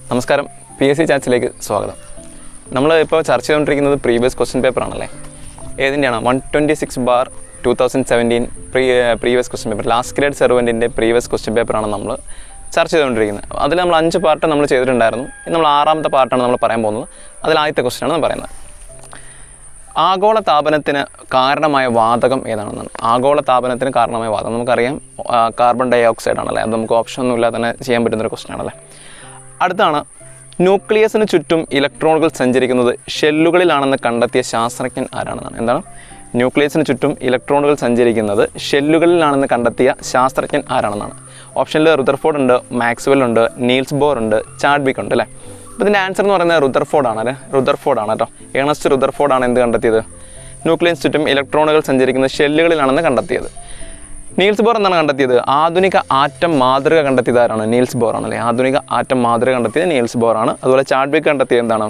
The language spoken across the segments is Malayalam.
നമസ്കാരം, PSC ചാറ്റ്സിലേക്ക് സ്വാഗതം. നമ്മൾ ഇപ്പോൾ ചർച്ച ചെയ്തുകൊണ്ടിരിക്കുന്നത് പ്രീവിയസ് ക്വസ്റ്റ്യൻ പേപ്പർ ആണല്ലേ. ഏതിൻ്റെയാണ്? 126/2017 previous question paper, last grade സെർവൻറ്റിൻ്റെ പ്രീവിയസ് ക്വസ്റ്റ്യൻ പേപ്പറാണ് നമ്മൾ ചർച്ച ചെയ്തുകൊണ്ടിരിക്കുന്നത്. അതിൽ നമ്മൾ 5 പാർട്ട് നമ്മൾ ചെയ്തിട്ടുണ്ടായിരുന്നു. നമ്മൾ 6ാമത്തെ പാർട്ടാണ് നമ്മൾ പറയാൻ പോകുന്നത്. അതിൽ ആദ്യത്തെ ക്വസ്റ്റ്യനാണ് നമ്മൾ പറയുന്നത്. ആഗോള താപനത്തിന് കാരണമായ വാതകം ഏതാണെന്നാണ്. ആഗോള താപനത്തിന് കാരണമായ വാതകം നമുക്കറിയാം, കാർബൺ ഡൈ ഓക്സൈഡ് ആണല്ലേ. അത് നമുക്ക് ഓപ്ഷനൊന്നുമില്ലാതെ തന്നെ ചെയ്യാൻ പറ്റുന്നൊരു ക്വസ്റ്റ്യൻ ആണല്ലേ. അടുത്താണ്, ന്യൂക്ലിയസിന് ചുറ്റും ഇലക്ട്രോണുകൾ സഞ്ചരിക്കുന്നത് ഷെല്ലുകളിലാണെന്ന് കണ്ടെത്തിയ ശാസ്ത്രജ്ഞൻ ആരാണെന്നാണ്. എന്താണ്? ന്യൂക്ലിയസിന് ചുറ്റും ഇലക്ട്രോണുകൾ സഞ്ചരിക്കുന്നത് ഷെല്ലുകളിലാണെന്ന് കണ്ടെത്തിയ ശാസ്ത്രജ്ഞൻ ആരാണെന്നാണ്. ഓപ്ഷനിൽ റുദർഫോർഡ് ഉണ്ട്, മാക്സ്വെൽ ഉണ്ട്, നീൽസ് ബോർ ഉണ്ട്, ചാഡ്വിക് ഉണ്ട് അല്ലേ. അപ്പോൾ ഇതിൻ്റെ ആൻസർ എന്ന് പറയുന്നത് റുദർഫോർഡ് ആണ് അല്ലേ. റുദർഫോർഡ് ആണ് കേട്ടോ. ഏണസ്റ്റ് റുദർഫോർഡ് ആണ് എന്ത് കണ്ടെത്തിയത്? ന്യൂക്ലിയസിന് ചുറ്റും ഇലക്ട്രോണുകൾ സഞ്ചരിക്കുന്നത് ഷെല്ലുകളിലാണെന്ന് കണ്ടെത്തിയത്. നീൽസ് ബോർ എന്നാണ് കണ്ടെത്തിയത്? ആധുനിക ആറ്റം മാതൃക കണ്ടെത്തിയത് ആരാണ്? നീൽസ് ബോർ ആണല്ലേ. ആധുനിക ആറ്റം മാതൃക കണ്ടെത്തിയത് നീൽസ് ബോർ ആണ്. അതുപോലെ ചാഡ്വിക് കണ്ടെത്തിയത് എന്താണ്?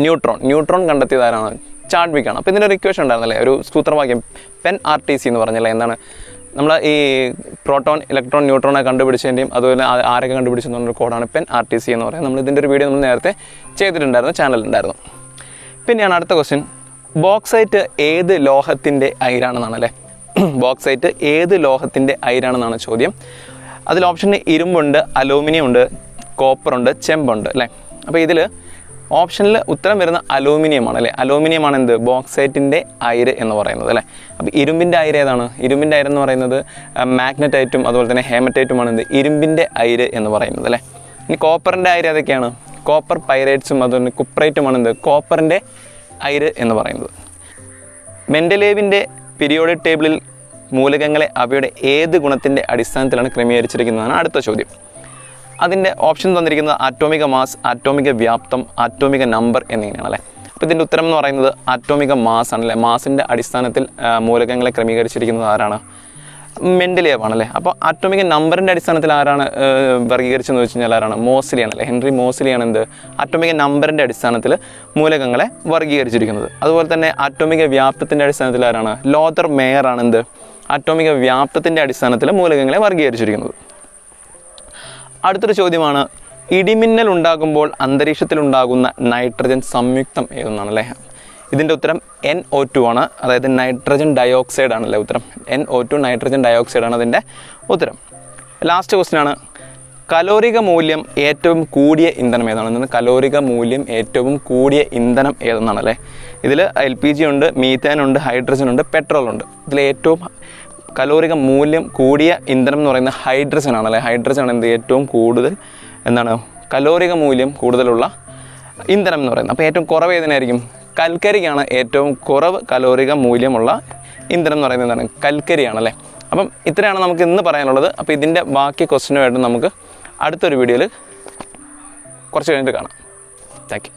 ന്യൂട്രോൺ കണ്ടെത്തിയത് ആരാണ്? ചാഡ്വിക് ആണ്. അപ്പോൾ ഇതിൻ്റെ ഒരു ഇക്വേഷൻ ഉണ്ടായിരുന്നല്ലേ, ഒരു സൂത്രവാക്യം, പെൻ RTC എന്ന് പറഞ്ഞല്ലേ. എന്താണ്? നമ്മൾ ഈ പ്രോട്ടോൺ, ഇലക്ട്രോൺ, ന്യൂട്രോണെ കണ്ടുപിടിച്ചതിൻ്റെയും അതുപോലെ ആരൊക്കെ കണ്ടുപിടിച്ചെന്ന് പറഞ്ഞൊരു കോഡാണ് പെൻ RTC എന്ന് പറയുന്നത്. നമ്മൾ ഇതിൻ്റെ ഒരു വീഡിയോ നമ്മൾ നേരത്തെ ചെയ്തിട്ടുണ്ടായിരുന്നു, ചാനലുണ്ടായിരുന്നു. പിന്നെയാണ് അടുത്ത ക്വസ്റ്റ്യൻ, ബോക്സൈറ്റ് ഏത് ലോഹത്തിൻ്റെ അയിരാണെന്നാണല്ലേ. ബോക്സൈറ്റ് ഏത് ലോഹത്തിൻ്റെ അയിരാണെന്നാണ് ചോദ്യം. അതിൽ ഓപ്ഷന് ഇരുമ്പുണ്ട്, അലൂമിനിയം ഉണ്ട്, കോപ്പറുണ്ട്, ചെമ്പുണ്ട് അല്ലേ. അപ്പോൾ ഇതിൽ ഓപ്ഷനിൽ ഉത്തരം വരുന്ന അലൂമിനിയമാണ് അല്ലേ. അലൂമിനിയമാണ് എന്ത്? ബോക്സൈറ്റിൻ്റെ അയിര് എന്ന് പറയുന്നത് അല്ലേ. അപ്പോൾ ഇരുമ്പിൻ്റെ അയിര് ഏതാണ്? ഇരുമ്പിൻ്റെ അയിര് എന്ന് പറയുന്നത് മാഗ്നറ്റൈറ്റും അതുപോലെ തന്നെ ഹേമറ്റൈറ്റുമാണ് എന്ത്? ഇരുമ്പിൻ്റെ അയിര് എന്ന് പറയുന്നത് അല്ലേ. ഇനി കോപ്പറിൻ്റെ അയിര് ഏതൊക്കെയാണ്? കോപ്പർ പൈറേറ്റ്സും അതുപോലെ കുപ്രൈറ്റുമാണ് എന്ത്? കോപ്പറിൻ്റെ അയിര് എന്ന് പറയുന്നത്. മെൻഡലേവിൻ്റെ പീരിയോഡിക് ടേബിളിൽ മൂലകങ്ങളെ അവയുടെ ഏത് ഗുണത്തിൻ്റെ അടിസ്ഥാനത്തിലാണ് ക്രമീകരിച്ചിരിക്കുന്നതാണ് അടുത്ത ചോദ്യം. അതിൻ്റെ ഓപ്ഷൻ തന്നിരിക്കുന്നത് ആറ്റോമിക മാസ്, ആറ്റോമിക വ്യാപ്തം, ആറ്റോമിക നമ്പർ എന്നിങ്ങനെയാണ് അല്ലേ. അപ്പോൾ ഇതിൻ്റെ ഉത്തരം എന്ന് പറയുന്നത് ആറ്റോമിക മാസ് ആണല്ലേ. മാസിൻ്റെ അടിസ്ഥാനത്തിൽ മൂലകങ്ങളെ ക്രമീകരിച്ചിരിക്കുന്നത് ആരാണ്? മെൻഡലേവ് ആണല്ലേ. അപ്പോൾ ആറ്റോമിക നമ്പറിൻ്റെ അടിസ്ഥാനത്തിൽ ആരാണ് വർഗീകരിച്ചെന്ന് വെച്ച് കഴിഞ്ഞാൽ ആരാണ്? മോസ്ലി ആണല്ലേ. ഹെൻറി മോസ്ലിയാണ് എന്ത്? ആറ്റോമിക നമ്പറിൻ്റെ അടിസ്ഥാനത്തിൽ മൂലകങ്ങളെ വർഗീകരിച്ചിരിക്കുന്നത്. അതുപോലെ തന്നെ ആറ്റോമിക വ്യാപ്തത്തിൻ്റെ അടിസ്ഥാനത്തിൽ ആരാണ്? ലോതർ മേയർ ആണ് എന്ത്? ആറ്റോമിക വ്യാപ്തത്തിൻ്റെ അടിസ്ഥാനത്തിൽ മൂലകങ്ങളെ വർഗീകരിച്ചിരിക്കുന്നത്. അടുത്തൊരു ചോദ്യമാണ്, ഇടിമിന്നൽ ഉണ്ടാകുമ്പോൾ അന്തരീക്ഷത്തിലുണ്ടാകുന്ന നൈട്രജൻ സംയുക്തം ഏതെന്നാണ് അല്ലേ. ഇതിൻ്റെ ഉത്തരം NO2 ആണ്, അതായത് നൈട്രജൻ ഡയോക്സൈഡ് ആണല്ലേ ഉത്തരം. NO2 നൈട്രജൻ ഡയോക്സൈഡ് ആണ് അതിൻ്റെ ഉത്തരം. ലാസ്റ്റ് ക്വസ്റ്റ്യൻ ആണ്, കലോറിക മൂല്യം ഏറ്റവും കൂടിയ ഇന്ധനം ഏതാണ്? കലോറിക മൂല്യം ഏറ്റവും കൂടിയ ഇന്ധനം ഏതെന്നാണ് അല്ലേ. ഇതിൽ LPG ഉണ്ട്, മീഥേൻ ഉണ്ട്, ഹൈഡ്രജൻ ഉണ്ട്, പെട്രോൾ ഉണ്ട്. ഇതിൽ ഏറ്റവും കലോറിക മൂല്യം കൂടിയ ഇന്ധനം എന്ന് പറയുന്നത് ഹൈഡ്രജൻ ആണല്ലേ. ഹൈഡ്രജൻ ആണ് എന്ത്? ഏറ്റവും കൂടുതൽ എന്താണ് കലോറിക മൂല്യം കൂടുതലുള്ള ഇന്ധനം എന്ന് പറയുന്നത്. അപ്പോൾ ഏറ്റവും കുറവ് ഏതിനായിരിക്കും? കൽക്കരിക്കാണ് ഏറ്റവും കുറവ് കലോറിക മൂല്യമുള്ള ഇന്ധനം എന്ന് പറയുന്നത്. എന്താണ്? കൽക്കരിയാണല്ലേ. അപ്പം ഇത്രയാണ് നമുക്ക് ഇന്ന് പറയാനുള്ളത്. അപ്പോൾ ഇതിൻ്റെ ബാക്കി ക്വസ്റ്റ്യനുമായിട്ട് നമുക്ക് അടുത്തൊരു വീഡിയോയിൽ കുറച്ച് കഴിഞ്ഞിട്ട് കാണാം. Thank you.